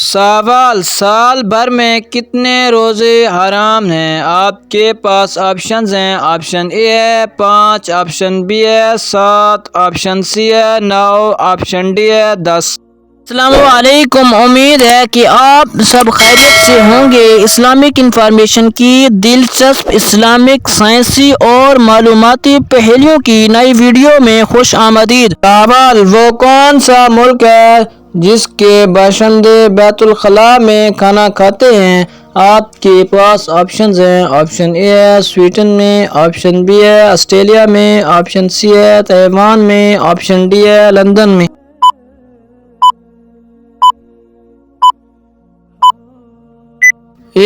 سوال: سال بھر میں کتنے روزے حرام ہیں؟ آپ کے پاس آپشنز ہیں۔ آپشن اے ہے 5، آپشن بی ہے 7، آپشن سی ہے 9، آپشن ڈی ہے 10۔ السلام علیکم، امید ہے کہ آپ سب خیریت سے ہوں گے۔ اسلامک انفارمیشن کی دلچسپ اسلامک، سائنسی اور معلوماتی پہلوؤں کی نئی ویڈیو میں خوش آمدید۔ سوال: وہ کون سا ملک ہے جس کے باشندے بیت الخلاء میں کھانا کھاتے ہیں؟ آپ کے پاس آپشنز ہیں۔ آپشن اے ہے سویڈن میں، آپشن بی ہے آسٹریلیا میں، آپشن سی ہے تائیوان میں، آپشن ڈی ہے لندن میں۔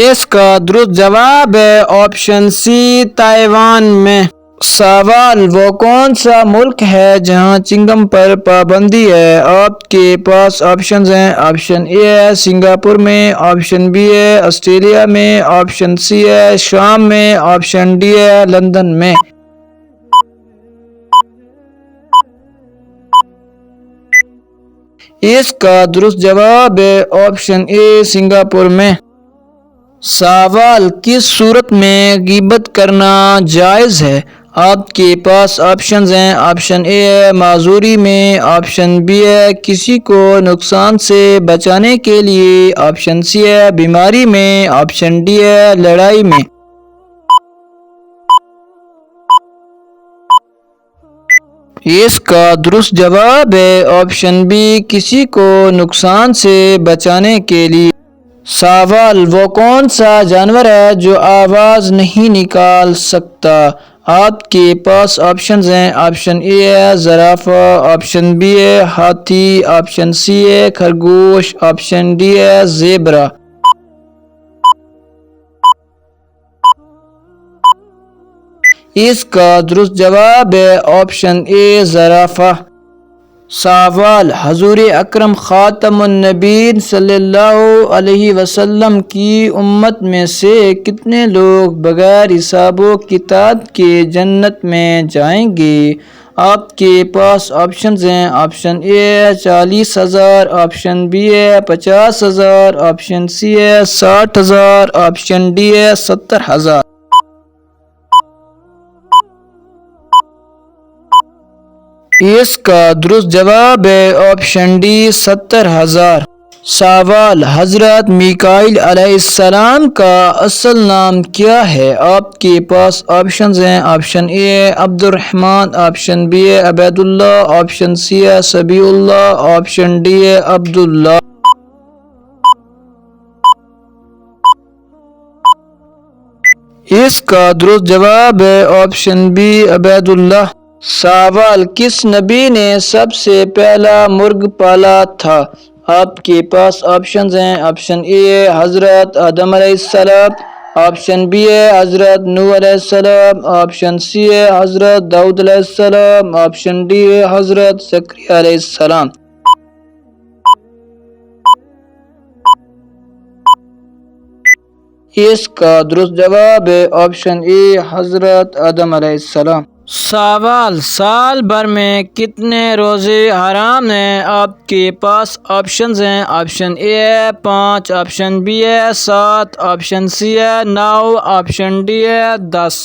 اس کا درست جواب ہے آپشن سی، تائیوان میں۔ سوال: وہ کون سا ملک ہے جہاں چنگم پر پابندی ہے؟ آپ کے پاس آپشنز ہیں۔ آپشن اے ہے سنگاپور میں، آپشن بی ہے آسٹریلیا میں، آپشن سی ہے شام میں، آپشن ڈی ہے لندن میں۔ اس کا درست جواب ہے آپشن اے، سنگاپور میں۔ سوال: کس صورت میں غیبت کرنا جائز ہے؟ آپ کے پاس آپشنز ہیں۔ آپشن اے ہے معذوری میں، آپشن بی ہے کسی کو نقصان سے بچانے کے لیے، آپشن سی ہے بیماری میں، آپشن ڈی ہے لڑائی میں۔ اس کا درست جواب ہے آپشن بی، کسی کو نقصان سے بچانے کے لیے۔ سوال: وہ کون سا جانور ہے جو آواز نہیں نکال سکتا؟ آپ کے پاس آپشنز ہیں۔ آپشن اے ہے زرافہ، آپشن بی ہے ہاتھی، آپشن سی ہے خرگوش، آپشن ڈی ہے زیبرا۔ اس کا درست جواب ہے آپشن اے، زرافہ۔ سوال: حضور اکرم خاتم النبیین صلی اللہ علیہ وسلم کی امت میں سے کتنے لوگ بغیر حساب و کتاب کے جنت میں جائیں گے؟ آپ کے پاس آپشنز ہیں۔ آپشن اے ہے 40,000، آپشن بی ہے 50,000، آپشن سی ہے 60,000، آپشن ڈی ہے 70,000۔ اس کا درست جواب ہے آپشن ڈی، 70,000۔ سوال: حضرت میکائیل علیہ السلام کا اصل نام کیا ہے؟ آپ کے پاس آپشنز ہیں۔ آپشن اے ہے عبد الرحمن، آپشن بی ہے عبید اللہ، آپشن سی ہے سبیح اللہ، آپشن ڈی ہے عبداللہ۔ اس کا درست جواب ہے آپشن بی، عبید اللہ۔ سوال: کس نبی نے سب سے پہلا مرغ پالا تھا؟ آپ کے پاس آپشنز ہیں۔ آپشن اے ہے حضرت آدم علیہ السلام، آپشن بی ہے حضرت نوح علیہ السلام، آپشن سی ہے حضرت داؤد علیہ السلام، آپشن ڈی ہے حضرت زکریا علیہ السلام۔ اس کا درست جواب ہے آپشن اے، حضرت آدم علیہ السلام۔ سوال: سال بھر میں کتنے روزے حرام ہیں؟ آپ کے پاس آپشنز ہیں۔ آپشن اے ہے 5، آپشن بی ہے 7، آپشن سی ہے 9، آپشن ڈی ہے 10۔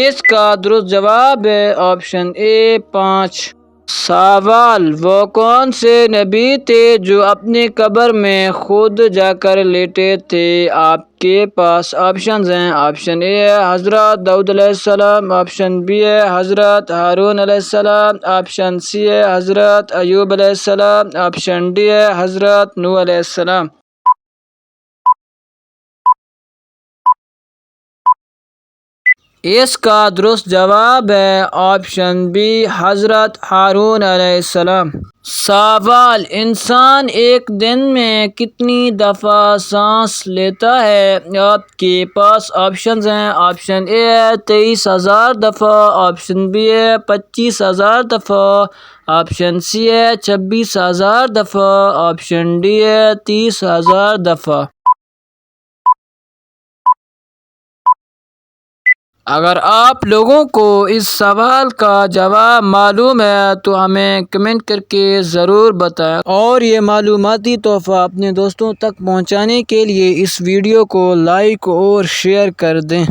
اس کا درست جواب ہے آپشن اے، 5۔ سوال: وہ کون سے نبی تھے جو اپنی قبر میں خود جا کر لیٹے تھے؟ آپ کے پاس آپشنز ہیں۔ آپشن اے ہے حضرت داؤد علیہ السلام، آپشن بی ہے حضرت ہارون علیہ السلام، آپشن سی ہے حضرت ایوب علیہ السلام، آپشن ڈی ہے حضرت نوح علیہ السلام۔ اس کا درست جواب ہے آپشن بی، حضرت ہارون علیہ السلام۔ سوال: انسان ایک دن میں کتنی دفعہ سانس لیتا ہے؟ آپ کے پاس آپشنز ہیں۔ آپشن اے ہے 23,000 دفعہ، آپشن بی ہے 25,000 دفعہ، آپشن سی ہے 26,000 دفعہ، آپشن ڈی ہے 30,000 دفعہ۔ اگر آپ لوگوں کو اس سوال کا جواب معلوم ہے تو ہمیں کمنٹ کر کے ضرور بتائیں، اور یہ معلوماتی تحفہ اپنے دوستوں تک پہنچانے کے لیے اس ویڈیو کو لائک اور شیئر کر دیں۔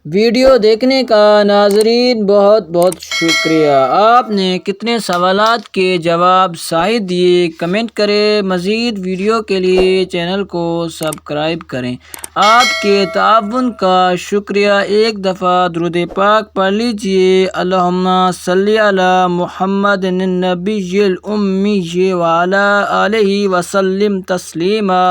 ویڈیو دیکھنے کا ناظرین بہت بہت شکریہ۔ آپ نے کتنے سوالات کے جواب صحیح دیے کمنٹ کریں۔ مزید ویڈیو کے لیے چینل کو سبسکرائب کریں۔ آپ کے تعاون کا شکریہ۔ ایک دفعہ درود پاک پڑھ لیجئے۔ اللہم صلی علی محمد النبی الأمی وعلی آلہ وسلم تسلیما۔